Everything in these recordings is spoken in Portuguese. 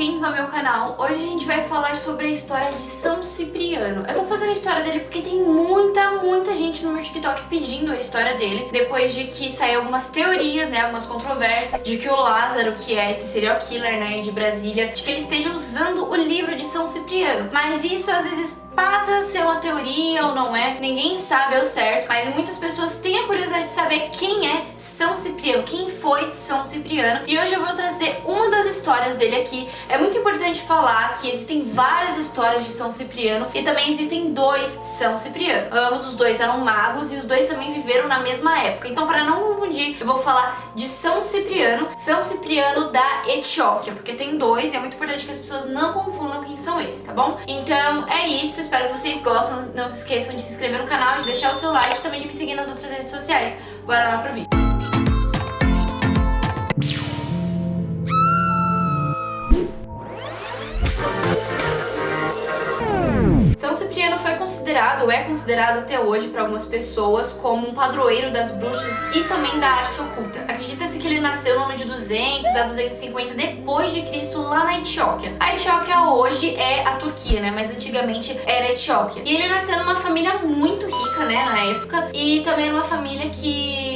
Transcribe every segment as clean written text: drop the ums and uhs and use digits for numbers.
bem-vindos ao meu canal. Hoje a gente vai falar sobre a história de São Cipriano. Eu tô fazendo a história dele porque tem muita gente no meu TikTok pedindo a história dele, depois de que saiu algumas teorias, né, algumas controvérsias, de que o Lázaro, que é esse serial killer, né, de Brasília, de que ele esteja usando o livro de São Cipriano. Mas isso às vezes passa a ser uma teoria ou não é, ninguém sabe ao certo, mas muitas pessoas têm a curiosidade de saber quem é São Cipriano, quem foi São Cipriano, e hoje eu vou trazer uma das histórias dele aqui. É muito importante falar que existem várias histórias de São Cipriano e também existem dois São Cipriano. Ambos os dois eram magos e os dois também viveram na mesma época, então para não confundir, eu vou falar de São Cipriano da Etióquia, porque tem dois e é muito importante que as pessoas não confundam quem são eles, tá bom? Então é isso, espero que vocês gostem, não se esqueçam de se inscrever no canal, de deixar o seu like e também de me seguir nas outras redes sociais. Bora lá pro vídeo. São Cipriano foi considerado, ou é considerado até hoje por algumas pessoas, como um padroeiro das bruxas e também da arte oculta. Acredita-se que ele nasceu no ano de 200 a 250 depois de Cristo lá na Etióquia. A Etióquia hoje é a Turquia, né, mas antigamente era a Etióquia. E ele nasceu numa família muito rica, né, na época, e também era uma família que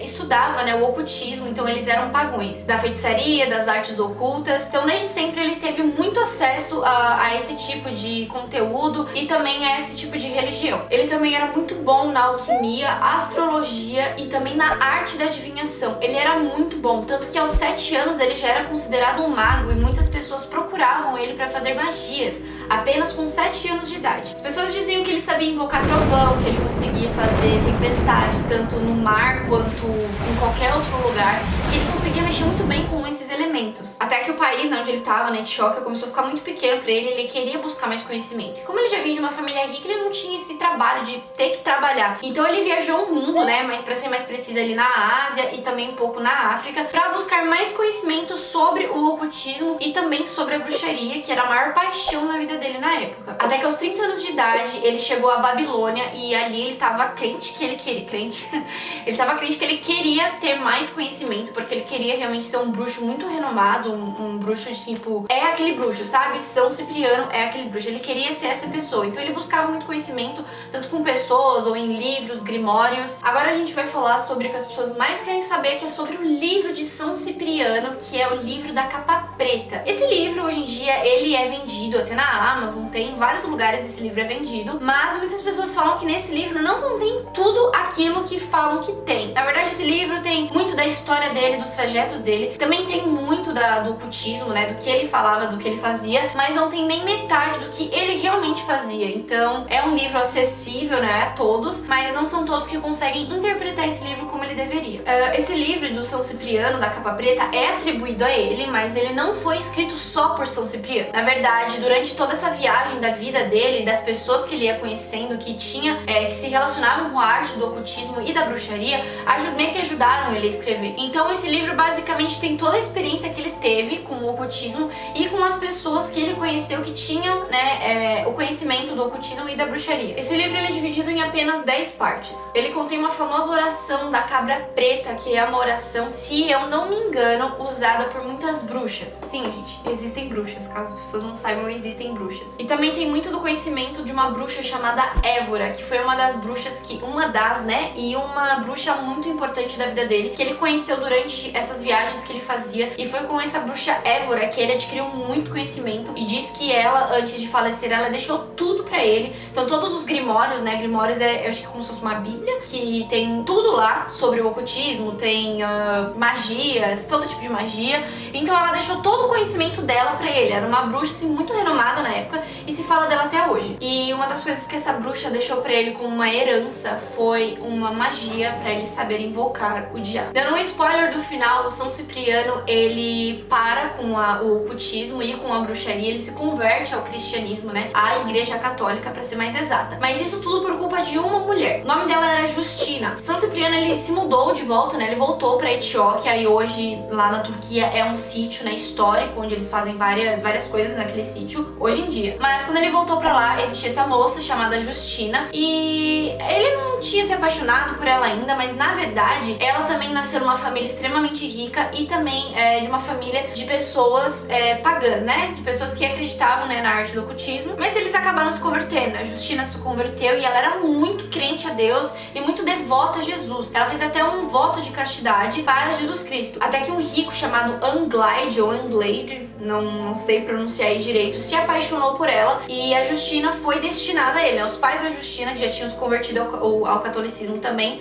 estudava, né, o ocultismo, então eles eram pagões da feitiçaria, das artes ocultas. Então desde sempre ele teve muito acesso a esse tipo de conteúdo e também a esse tipo de religião. Ele também era muito bom na alquimia, astrologia e também na arte da adivinhação. Ele era muito bom, tanto que aos 7 anos ele já era considerado um mago e muitas pessoas procuravam ele para fazer magias, apenas com 7 anos de idade. As pessoas diziam que ele sabia invocar trovão, que ele conseguia fazer tempestades tanto no mar quanto em qualquer outro lugar, que ele conseguia mexer muito bem com esses elementos. Até que o país, né, onde ele estava, na Etióquia, começou a ficar muito pequeno para ele queria buscar mais conhecimento. E como ele já vinha de uma família rica, ele não tinha esse trabalho de ter que trabalhar. Então ele viajou o mundo, né, mas para ser mais precisa ali na Ásia e também um pouco na África, para buscar mais conhecimento sobre o ocultismo e também sobre a bruxaria, que era a maior paixão na vida dele na época. Até que aos 30 anos de idade, ele chegou à Babilônia e ali ele tava crente que ele queria, ele tava crente que ele queria ter mais conhecimento, porque ele queria realmente ser um bruxo muito renomado, um bruxo de tipo, é aquele bruxo, sabe? São Cipriano é aquele bruxo, ele queria ser essa pessoa, então ele buscava muito conhecimento, tanto com pessoas ou em livros, grimórios. Agora a gente vai falar sobre o que as pessoas mais querem saber, que é sobre o livro de São Cipriano, que é o livro da capa preta. Esse livro, hoje em dia, ele é vendido até na Amazon, tem em vários lugares esse livro é vendido, mas muitas pessoas falam que nesse livro não contém tudo aquilo que falam que tem. Na verdade, esse livro tem muito da história dele, dos trajetos dele, também tem muito do ocultismo, né, do que ele falava, do que ele fazia, mas não tem nem metade do que ele realmente fazia. Então, é um livro acessível, né, a todos, mas não são todos que conseguem interpretar esse livro como ele deveria. Esse livro do São Cipriano, da capa preta, é atribuído a ele, mas ele não foi escrito só por São Cipriano. Na verdade, durante toda essa viagem da vida dele, das pessoas que ele ia conhecendo, que se relacionavam com a arte do ocultismo e da bruxaria, meio que ajudaram ele a escrever. Então esse livro basicamente tem toda a experiência que ele teve com o ocultismo e com as pessoas que ele conheceu que tinham, né, o conhecimento do ocultismo e da bruxaria. Esse livro ele é dividido em apenas 10 partes. Ele contém uma famosa oração da cabra preta, que é uma oração, se eu não me engano, usada por muitas bruxas. Sim, gente, existem bruxas, caso as pessoas não saibam, existem bruxas. E também tem muito do conhecimento de uma bruxa chamada Évora, que foi uma das bruxas e uma bruxa muito importante da vida dele, que ele conheceu durante essas viagens que ele fazia, e foi com essa bruxa Évora que ele adquiriu muito conhecimento, e diz que ela, antes de falecer, ela deixou tudo pra ele. Então todos os grimórios, né, grimórios eu acho que é como se fosse uma bíblia, que tem tudo lá sobre o ocultismo, tem magias, todo tipo de magia. Então ela deixou todo o conhecimento dela pra ele. Era uma bruxa assim muito renomada na época e se fala dela até hoje. E uma das coisas que essa bruxa deixou pra ele como uma herança foi uma magia pra ele saber invocar o diabo. Dando um spoiler do final, o São Cipriano, ele para com o ocultismo e com a bruxaria, ele se converte ao cristianismo, né, à Igreja Católica, pra ser mais exata. Mas isso tudo por culpa de uma mulher. O nome dela era Justina. São Cipriano, ele se mudou de volta, né, ele voltou pra Etióquia e hoje lá na Turquia é um sítio, né, histórico, onde eles fazem várias coisas naquele sítio hoje em dia. Mas quando ele voltou pra lá, existia essa moça chamada Justina e ele não tinha se apaixonado por ela ainda, mas na verdade ela também nasceu numa família extremamente rica e também de uma família de pessoas pagãs, né? De pessoas que acreditavam, né, na arte do ocultismo. Mas eles acabaram se convertendo. A Justina se converteu e ela era muito crente a Deus e muito devota a Jesus. Ela fez até um voto de castidade para Jesus Cristo. Até que um rico chamado Anglade ou Anglade, não sei pronunciar aí direito, se apaixonou por ela e a Justina foi destinada a ele, né? Os pais da Justina, que já tinham se convertido ao catolicismo também,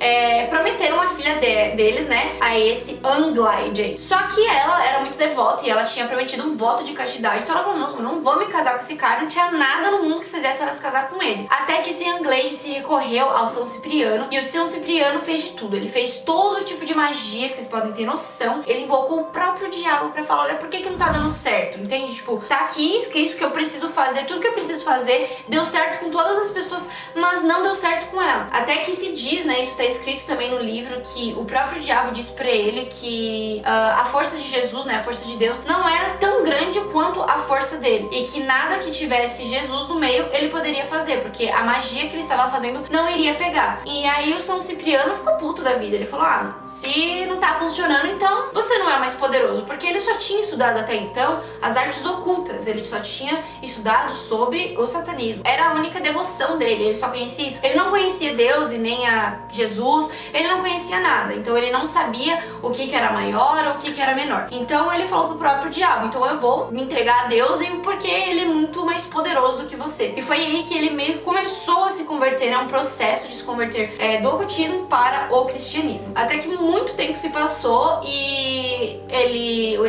prometeram a filha deles, né, a esse Anglade. Só que ela era muito devota e ela tinha prometido um voto de castidade, então ela falou, não, eu não vou me casar com esse cara, não tinha nada no mundo que fizesse ela se casar com ele. Até que esse Anglade se recorreu ao São Cipriano e o São Cipriano fez de tudo, ele fez todo tipo de magia que vocês podem ter noção, ele invocou o próprio diabo pra falar, olha, por que não tá dando certo, entende? Tipo, tá aqui escrito que eu preciso fazer, tudo que eu preciso fazer deu certo com todas as pessoas, mas não deu certo com ela. Até que se diz, né, isso tá escrito também no livro, que o próprio diabo disse pra ele que a força de Jesus, né, a força de Deus, não era tão grande quanto a força dele, e que nada que tivesse Jesus no meio ele poderia fazer, porque a magia que ele estava fazendo não iria pegar. E aí o São Cipriano ficou puto da vida, ele falou, se não tá funcionando, então você não é mais poderoso, porque ele só tinha estudado até então as artes ocultas, ele só tinha estudado sobre o satanismo, era a única devoção dele, ele só conhecia isso, ele não conhecia Deus e nem a Jesus, ele não conhecia nada, então ele não sabia o que era maior ou o que era menor. Então ele falou pro próprio diabo, então eu vou me entregar a Deus porque ele é muito mais poderoso do que você. E foi aí que ele meio que começou a se converter, né, um processo de se converter do ocultismo para o cristianismo. Até que muito tempo se passou e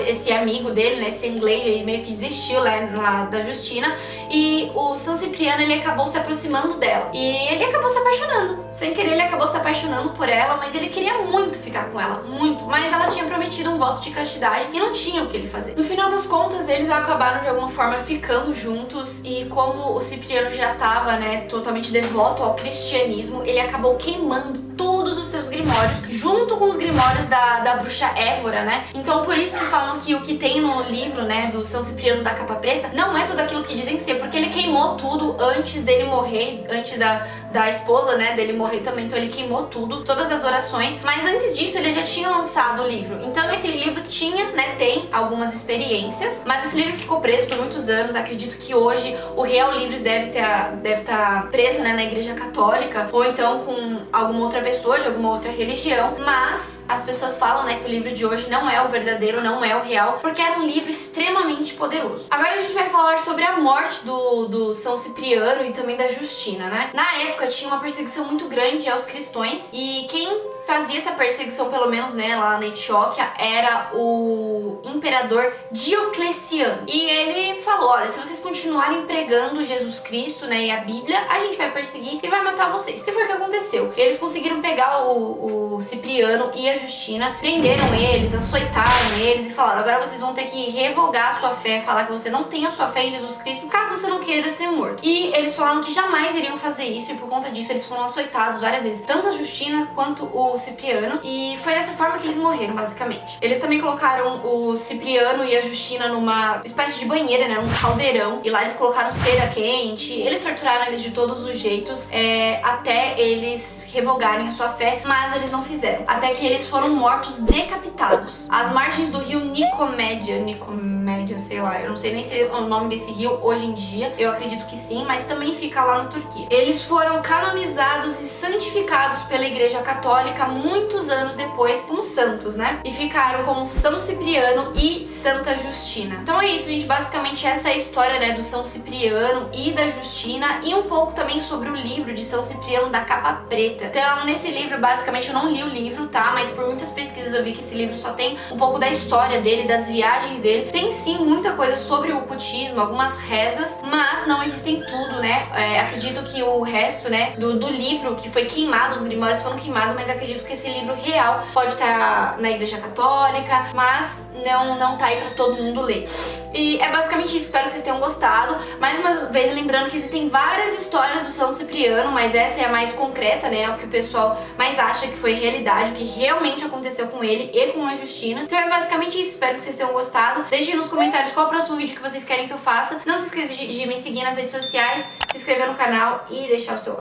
esse amigo dele, né, esse Anglade, ele meio que desistiu lá da Justina, e o São Cipriano, ele acabou se aproximando dela e ele acabou se apaixonando. Sem querer, ele acabou se apaixonando por ela, mas ele queria muito ficar com ela, muito. Mas ela tinha prometido um voto de castidade e não tinha o que ele fazer. No final das contas, eles acabaram de alguma forma ficando juntos, e como o Cipriano já estava, né, totalmente devoto ao cristianismo, ele acabou queimando todos os seus grimórios, junto com os grimórios da bruxa Évora, né? Então por isso que falam que o que tem no livro, né, do São Cipriano da Capa Preta, não é tudo aquilo que dizem ser, porque ele queimou tudo antes dele morrer, antes da esposa, né, dele morrer também, então ele queimou tudo, todas as orações, mas antes disso ele já tinha lançado o livro, então aquele livro tinha, né, tem algumas experiências, mas esse livro ficou preso por muitos anos. Acredito que hoje o Real Livros deve estar preso, né, na Igreja Católica, ou então com alguma outra pessoa de alguma outra religião, mas as pessoas falam, né, que o livro de hoje não é o verdadeiro, não é o real, porque era um livro extremamente poderoso. Agora a gente vai falar sobre a morte do São Cipriano e também da Justina, né? Na época tinha uma perseguição muito grande aos cristãos, e quem fazia essa perseguição, pelo menos, né, lá na Etiópia, era o imperador Diocleciano. E ele falou, olha, se vocês continuarem pregando Jesus Cristo, né, e a Bíblia, a gente vai perseguir e vai matar vocês. E foi o que aconteceu. Eles conseguiram pegar o Cipriano e a Justina, prenderam eles, açoitaram eles e falaram, agora vocês vão ter que revogar a sua fé, falar que você não tem a sua fé em Jesus Cristo, caso você não queira ser morto. E eles falaram que jamais iriam fazer isso, e por conta disso eles foram açoitados várias vezes, tanto a Justina quanto o Cipriano, e foi dessa forma que eles morreram, basicamente. Eles também colocaram o Cipriano e a Justina numa espécie de banheira, né, num caldeirão, e lá eles colocaram cera quente, eles torturaram eles de todos os jeitos, até eles revogarem a sua fé, mas eles não fizeram, até que eles foram mortos decapitados às margens do rio Nicomédia, sei lá, eu não sei nem se é o nome desse rio hoje em dia, eu acredito que sim, mas também fica lá na Turquia. Eles foram canonizados e santificados pela Igreja Católica muitos anos depois como santos, né? E ficaram como São Cipriano e Santa Justina. Então é isso, gente, basicamente essa é a história, né, do São Cipriano e da Justina, e um pouco também sobre o livro de São Cipriano da Capa Preta. Então nesse livro, basicamente, eu não li o livro, tá? Mas por muitas pesquisas eu vi que esse livro só tem um pouco da história dele, das viagens dele. Tem sim muita coisa sobre o ocultismo, algumas rezas, mas não existem tudo, né? Acredito que o resto, né, do livro que foi queimado, os grimórios foram queimados, mas acredito que esse livro real pode estar na Igreja Católica, mas não tá aí pra todo mundo ler. E é basicamente isso, espero que vocês tenham gostado. Mais uma vez lembrando que existem várias histórias do São Cipriano, mas essa é a mais concreta, né? É o que o pessoal mais acha que foi realidade, o que realmente aconteceu com ele e com a Justina. Então é basicamente isso, espero que vocês tenham gostado. Deixem nos comentários qual é o próximo vídeo que vocês querem que eu faça. Não se esqueça de me seguir nas redes sociais, se inscrever no canal e deixar o seu like.